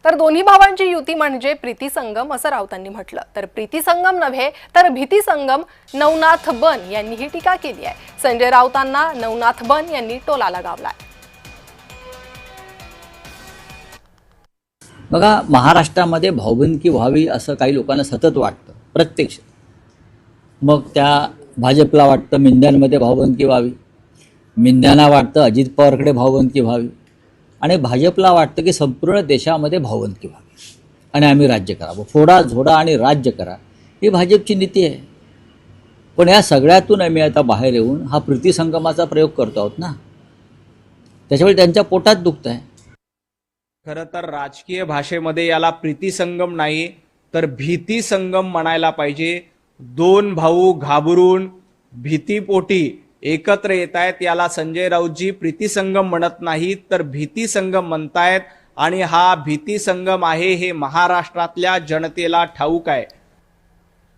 तर दोन्ही भावांची युती म्हणजे प्रीती संगम असं राऊतांनी म्हटलं. तर प्रीती संगम नव्हे तर भीती संगम. नवनाथ बन यांनी ही टीका केली आहे. संजय राऊतांना नवनाथ बन यांनी टोला लगावलाय. बघा, महाराष्ट्रामध्ये भाऊबंदकी व्हावी असं काही लोकांना सतत वाटतं प्रत्यक्ष. मग त्या भाजपला वाटतं मिंद्यांमध्ये भाऊबंदकी व्हावी, मिंद्यांना वाटतं अजित पवारकडे भाऊबंदकी व्हावी, आणि भाजपला वाटतं की संपूर्ण देशामध्ये भाऊबंदकी व्हावी आणि आम्ही राज्य करावं. फोडा झोडा आणि राज्य करा ही भाजपची नीती आहे. पण या सगळ्यातून आम्ही आता बाहेर येऊन हा प्रीतिसंगमाचा प्रयोग करतो आहोत ना, त्याच्यामुळे त्यांच्या पोटात दुखत आहे. खरं तर राजकीय भाषेमध्ये याला प्रीतिसंगम नाही तर भीती संगम म्हणायला पाहिजे. दोन भाऊ घाबरून भीतीपोटी एकत्र येत आहेत. याला संजय राऊतजी प्रीतिसंगम म्हणत नाहीत तर भीती संगम म्हणतायत. आणि हा भीती संगम आहे हे महाराष्ट्रातल्या जनतेला ठाऊक आहे.